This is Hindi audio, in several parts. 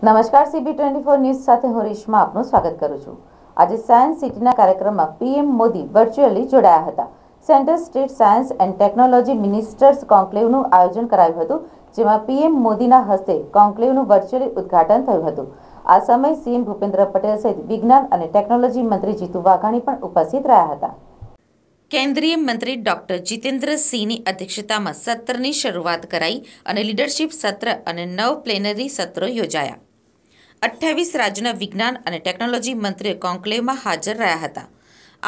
નમસ્કાર CB24 ન્યૂઝ સાથે હું રેશમા આપનું સ્વાગત કરું છું। આજે સાયન્સ સિટીના કાર્યક્રમમાં PM મોદી વર્ચ્યુઅલી જોડાયા હતા। Centre state science and technology ministers કોન્ક્લેવનું આયોજન કરાયું હતું, જેમાં PM મોદીના હસ્તે કોન્ક્લેવનું વર્ચ્યુઅલી ઉદ્ઘાટન થયું હતું। આ સમયે CM ભૂપેન્દ્ર પટેલ સહિત વિજ્ઞાન અને ટેકનોલોજી મંત્રી જીતુ વાઘાણી પણ ઉપસ્થિત રહ્યા હતા। કેન્દ્રીય મંત્રી ડોક્ટર જીતેન્દ્ર સિંહની અધ્યક્ષતામાં સત્રની શરૂઆત કરાઈ અને લીડરશિપ સત્ર અને 9 પ્લેનરી સત્રો યોજાયા। 28 રાજ્યોના વિજ્ઞાન અને ટેકનોલોજી મંત્રીઓ કોન્ક્લેવમાં હાજર રહ્યા હતા।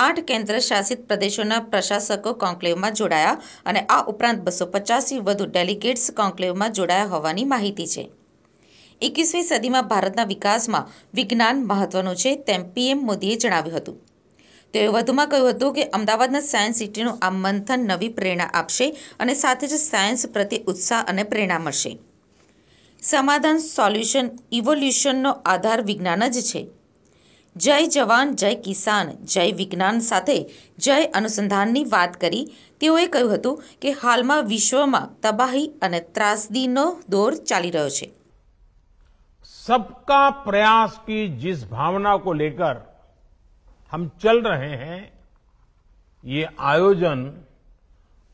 8 કેન્દ્ર શાસિત પ્રદેશોના પ્રશાસકો કોન્ક્લેવમાં જોડાયા અને આ ઉપરાંત 250થી વધુ ડેલિગેટ્સ કોન્ક્લેવમાં જોડાયા હોવાની માહિતી છે। 21મી સદીમાં ભારતના વિકાસમાં વિજ્ઞાન મહત્વનું છે તેમ PM મોદીએ જણાવ્યું હતું। તેઓએ વધુમાં કહ્યું હતું કે અમદાવાદના સાયન્સ સિટીનું આ મંથન નવી પ્રેરણા આપશે અને સાથે જ સાયન્સ પ્રત્યે ઉત્સાહ અને પ્રેરણા મળશે। સમાધાન સોલ્યુશન ઇવોલ્યુશનનો આધાર વિજ્ઞાન જ છે। જય જવાન જય કિસાન જય વિજ્ઞાન સાથે જય અનુસંધાનની વાત કરી તેઓએ કહ્યું હતું કે હાલમાં વિશ્વમાં તબાહી અને ત્રાસદીનો દौर ચાલી રહ્યો છે। सबका प्रयास की जिस भावना को लेकर हम चल रहे हैं, ये आयोजन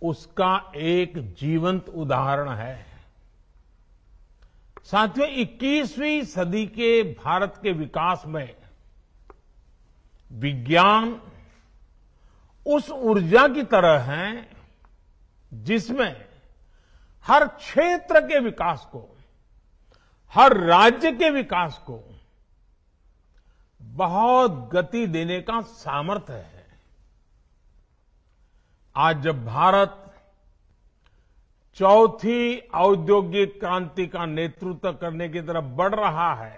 उसका एक जीवंत उदाहरण है। साथियों, 21वीं सदी के भारत के विकास में विज्ञान उस ऊर्जा की तरह है जिसमें हर क्षेत्र के विकास को, हर राज्य के विकास को बहुत गति देने का सामर्थ्य है। आज जब भारत चौथी औद्योगिक क्रांति का नेतृत्व करने की तरफ बढ़ रहा है,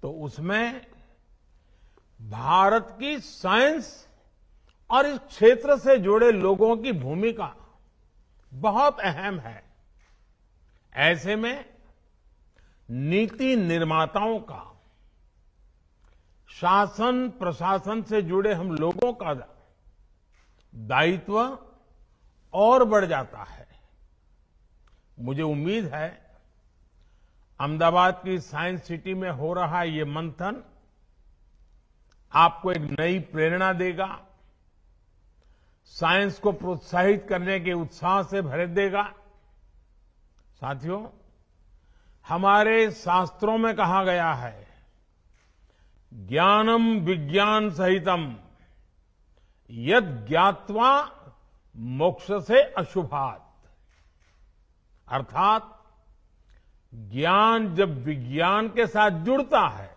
तो उसमें भारत की साइंस और इस क्षेत्र से जुड़े लोगों की भूमिका बहुत अहम है। ऐसे में नीति निर्माताओं का, शासन प्रशासन से जुड़े हम लोगों का दायित्व और बढ़ जाता है। मुझे उम्मीद है अहमदाबाद की साइंस सिटी में हो रहा ये मंथन आपको एक नई प्रेरणा देगा, साइंस को प्रोत्साहित करने के उत्साह से भर देगा। साथियों, हमारे शास्त्रों में कहा गया है, ज्ञानम विज्ञान सहितम यद ज्ञात्वा मोक्ष से अशुभात। अर्थात ज्ञान जब विज्ञान के साथ जुड़ता है,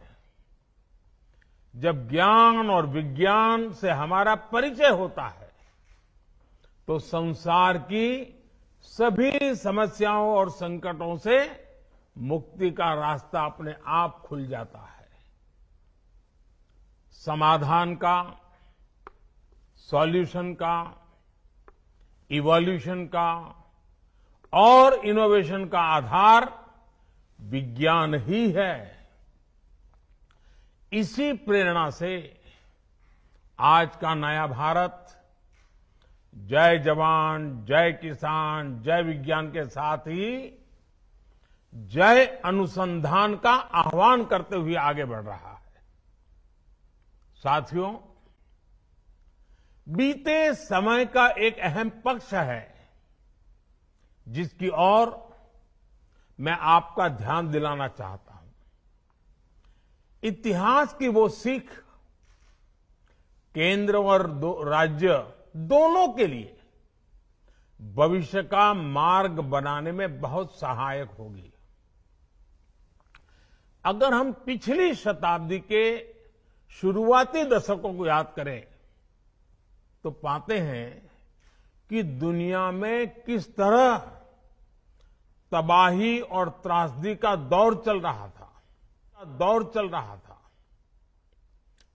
जब ज्ञान और विज्ञान से हमारा परिचय होता है, तो संसार की सभी समस्याओं और संकटों से मुक्ति का रास्ता अपने आप खुल जाता है। समाधान का, सॉल्यूशन का, इवोल्यूशन का और इनोवेशन का आधार विज्ञान ही है। इसी प्रेरणा से आज का नया भारत जय जवान जय किसान जय विज्ञान के साथ ही जय अनुसंधान का आह्वान करते हुए आगे बढ़ रहा है। साथियों, बीते समय का एक अहम पक्ष है जिसकी ओर मैं आपका ध्यान दिलाना चाहता हूं। इतिहास की वो सीख केंद्र और राज्य दोनों के लिए भविष्य का मार्ग बनाने में बहुत सहायक होगी। अगर हम पिछली शताब्दी के शुरुआती दशकों को याद करें तो पाते हैं कि दुनिया में किस तरह तबाही और त्रासदी का दौर चल रहा था।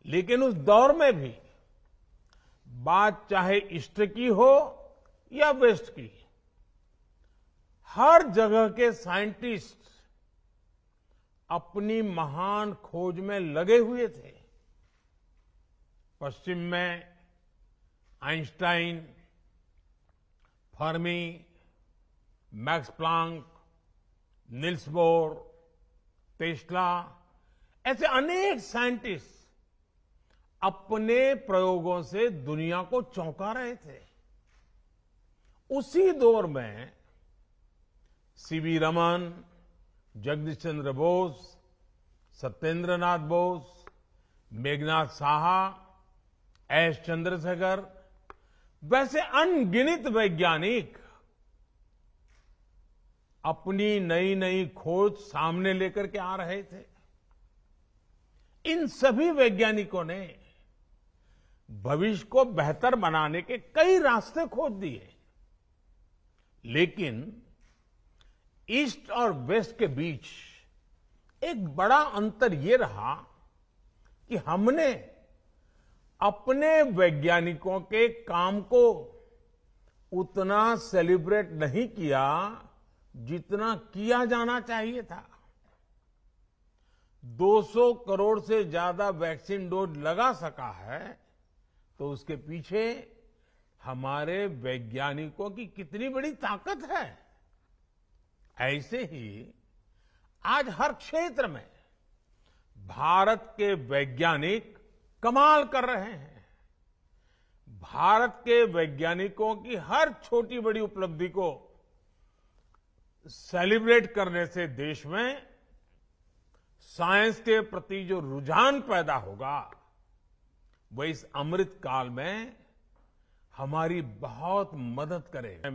लेकिन उस दौर में भी बात चाहे ईस्ट की हो या वेस्ट की, हर जगह के साइंटिस्ट अपनी महान खोज में लगे हुए थे। पश्चिम में Einstein, Fermi, max Planck, Nils bore, Tesla, ऐसे अनेक साइंटिस्ट अपने प्रयोगों से दुनिया को चौंका रहे थे। उसी दौर में सीवी रमन, जगदीश चंद्र बोस, सत्येंद्र नाथ बोस, मेघनाथ साहा, एस चंद्रशेखर, वैसे अनगिनत वैज्ञानिक अपनी नई नई खोज सामने लेकर के आ रहे थे। इन सभी वैज्ञानिकों ने भविष्य को बेहतर बनाने के कई रास्ते खोज दिए, लेकिन ईस्ट और वेस्ट के बीच एक बड़ा अंतर ये रहा कि हमने अपने वैज्ञानिकों के काम को उतना सेलिब्रेट नहीं किया जितना किया जाना चाहिए था। 200 करोड़ से ज्यादा वैक्सीन डोज लगा सका है तो उसके पीछे हमारे वैज्ञानिकों की कितनी बड़ी ताकत है। ऐसे ही आज हर क्षेत्र में भारत के वैज्ञानिक कमाल कर रहे हैं। भारत के वैज्ञानिकों की हर छोटी बड़ी उपलब्धि को सेलिब्रेट करने से देश में साइंस के प्रति जो रुझान पैदा होगा वो इस अमृत काल में हमारी बहुत मदद करेगा।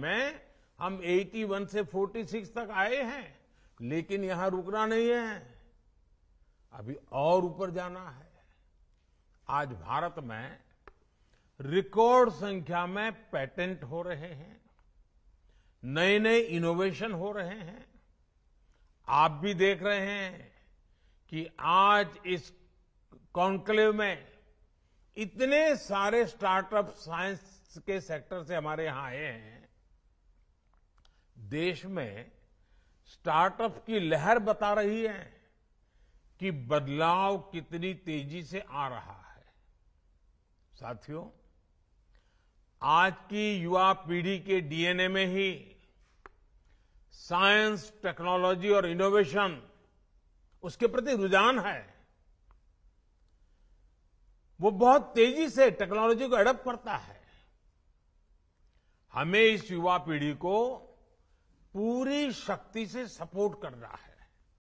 हम 81 से 46 तक आए हैं, लेकिन यहां रुकना नहीं है, अभी और ऊपर जाना है। आज भारत में रिकॉर्ड संख्या में पेटेंट हो रहे हैं, नए नए इनोवेशन हो रहे हैं। आप भी देख रहे हैं कि आज इस कॉन्क्लेव में इतने सारे स्टार्टअप साइंस के सेक्टर से हमारे यहां आए हैं। देश में स्टार्टअप की लहर बता रही है कि बदलाव कितनी तेजी से आ रहा है। साथियों, आज की युवा पीढ़ी के डीएनए में ही साइंस, टेक्नोलॉजी और इनोवेशन, उसके प्रति रुझान है। वो बहुत तेजी से टेक्नोलॉजी को एडॉप्ट करता है। हमें इस युवा पीढ़ी को पूरी शक्ति से सपोर्ट करना है।